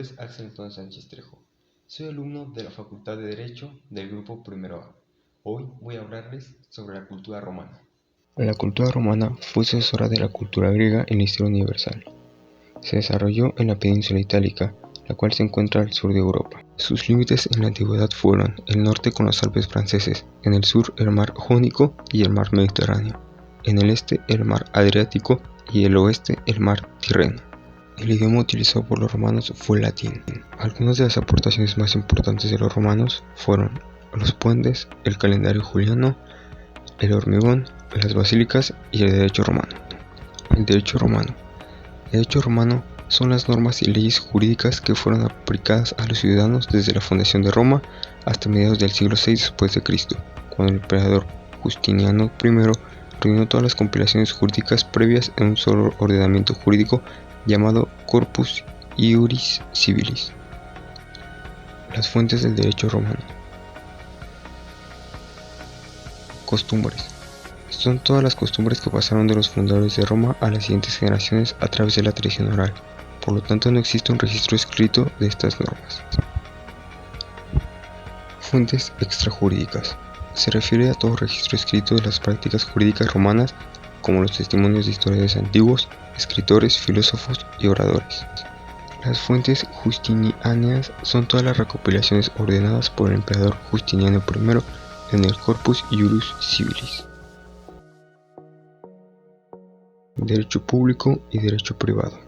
es Axel Antonio Sánchez Trejo. Soy alumno de la Facultad de Derecho del grupo Primero A. Hoy voy a hablarles sobre la cultura romana. La cultura romana fue sucesora de la cultura griega en la historia universal. Se desarrolló en la península itálica, la cual se encuentra al sur de Europa. Sus límites en la antigüedad fueron el norte con los Alpes franceses, en el sur el mar Jónico y el mar Mediterráneo, en el este el mar Adriático y el oeste el mar Tirreno. El idioma utilizado por los romanos fue el latín. Algunas de las aportaciones más importantes de los romanos fueron los puentes, el calendario juliano, el hormigón, las basílicas y el derecho romano. El derecho romano. El derecho romano son las normas y leyes jurídicas que fueron aplicadas a los ciudadanos desde la fundación de Roma hasta mediados del siglo VI después de Cristo, cuando el emperador Justiniano I reunió todas las compilaciones jurídicas previas en un solo ordenamiento jurídico llamado Corpus Iuris Civilis. Las fuentes del derecho romano. Costumbres. Son todas las costumbres que pasaron de los fundadores de Roma a las siguientes generaciones a través de la tradición oral. Por lo tanto, no existe un registro escrito de estas normas. Fuentes extrajurídicas. Se refiere a todo registro escrito de las prácticas jurídicas romanas, como los testimonios de historiadores antiguos, escritores, filósofos y oradores. Las fuentes justinianas son todas las recopilaciones ordenadas por el emperador Justiniano I en el Corpus Iuris Civilis. Derecho público y derecho privado.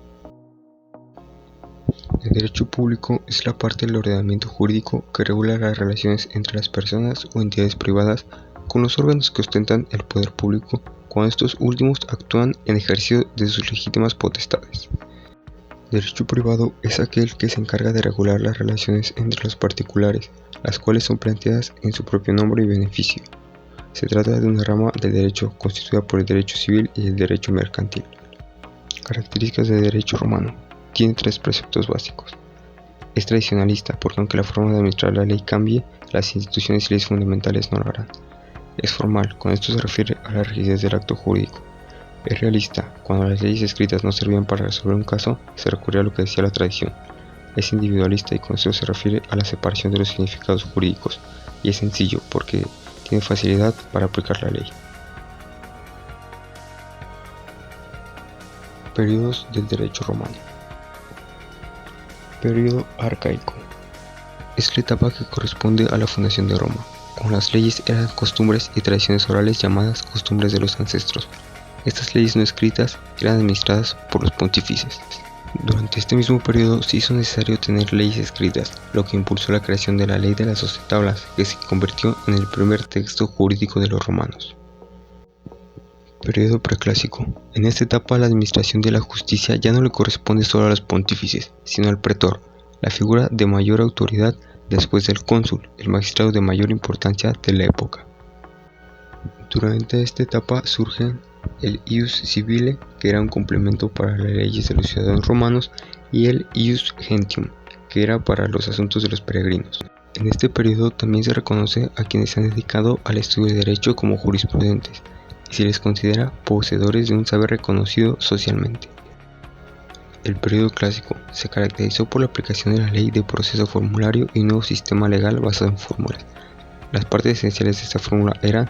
El derecho público es la parte del ordenamiento jurídico que regula las relaciones entre las personas o entidades privadas con los órganos que ostentan el poder público cuando estos últimos actúan en ejercicio de sus legítimas potestades. Derecho privado es aquel que se encarga de regular las relaciones entre los particulares, las cuales son planteadas en su propio nombre y beneficio. Se trata de una rama del derecho constituida por el derecho civil y el derecho mercantil. Características del derecho romano. Tiene tres preceptos básicos. Es tradicionalista porque aunque la forma de administrar la ley cambie, las instituciones y leyes fundamentales no lo harán. Es formal, con esto se refiere a la rigidez del acto jurídico. Es realista, cuando las leyes escritas no servían para resolver un caso, se recurría a lo que decía la tradición. Es individualista y con esto se refiere a la separación de los significados jurídicos. Y es sencillo porque tiene facilidad para aplicar la ley. Periodos del derecho romano. Periodo arcaico. Es la etapa que corresponde a la fundación de Roma, cuando las leyes eran costumbres y tradiciones orales llamadas costumbres de los ancestros. Estas leyes no escritas eran administradas por los pontífices. Durante este mismo periodo se hizo necesario tener leyes escritas, lo que impulsó la creación de la Ley de las 12 Tablas, que se convirtió en el primer texto jurídico de los romanos. Periodo preclásico. En esta etapa la administración de la justicia ya no le corresponde solo a los pontífices, sino al pretor, la figura de mayor autoridad después del cónsul, el magistrado de mayor importancia de la época. Durante esta etapa surge el ius civile, que era un complemento para las leyes de los ciudadanos romanos, y el ius gentium, que era para los asuntos de los peregrinos. En este periodo también se reconoce a quienes se han dedicado al estudio de derecho como jurisprudentes, y se les considera poseedores de un saber reconocido socialmente. El periodo clásico se caracterizó por la aplicación de la ley de proceso formulario y un nuevo sistema legal basado en fórmulas. Las partes esenciales de esta fórmula eran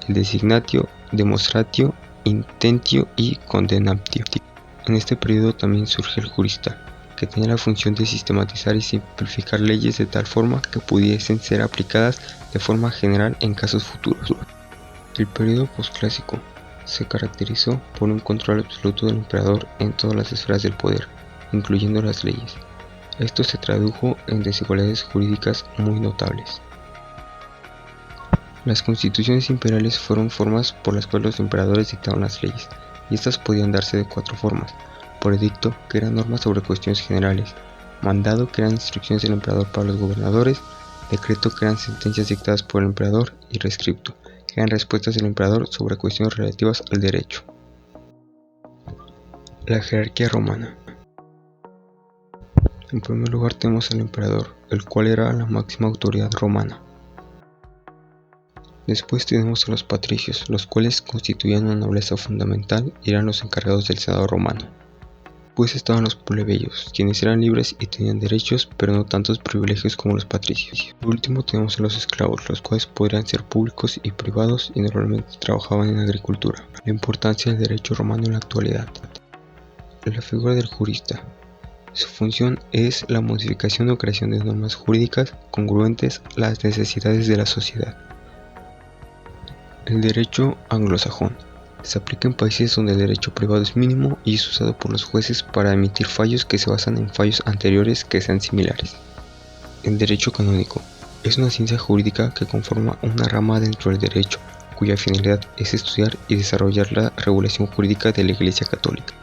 el designatio, demonstratio, intentio y condemnatio. En este periodo también surge el jurista, que tenía la función de sistematizar y simplificar leyes de tal forma que pudiesen ser aplicadas de forma general en casos futuros. El periodo posclásico se caracterizó por un control absoluto del emperador en todas las esferas del poder, incluyendo las leyes. Esto se tradujo en desigualdades jurídicas muy notables. Las constituciones imperiales fueron formas por las cuales los emperadores dictaban las leyes, y estas podían darse de cuatro formas: por edicto, que eran normas sobre cuestiones generales; mandado, que eran instrucciones del emperador para los gobernadores; decreto, que eran sentencias dictadas por el emperador; y rescripto, que eran respuestas del emperador sobre cuestiones relativas al derecho. La jerarquía romana. En primer lugar tenemos al emperador, el cual era la máxima autoridad romana. Después tenemos a los patricios, los cuales constituían una nobleza fundamental y eran los encargados del Senado romano. Pues estaban los plebeyos, quienes eran libres y tenían derechos, pero no tantos privilegios como los patricios. Por último tenemos a los esclavos, los cuales podrían ser públicos y privados y normalmente trabajaban en agricultura. La importancia del derecho romano en la actualidad. La figura del jurista. Su función es la modificación o creación de normas jurídicas congruentes a las necesidades de la sociedad. El derecho anglosajón. Se aplica en países donde el derecho privado es mínimo y es usado por los jueces para emitir fallos que se basan en fallos anteriores que sean similares. El derecho canónico. Es una ciencia jurídica que conforma una rama dentro del derecho, cuya finalidad es estudiar y desarrollar la regulación jurídica de la Iglesia Católica.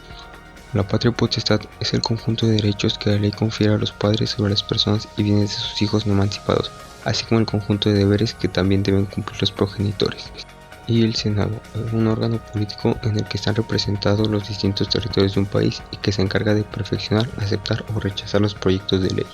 La patria potestad es el conjunto de derechos que la ley confiere a los padres sobre las personas y bienes de sus hijos no emancipados, así como el conjunto de deberes que también deben cumplir los progenitores. Y el Senado, un órgano político en el que están representados los distintos territorios de un país y que se encarga de perfeccionar, aceptar o rechazar los proyectos de ley.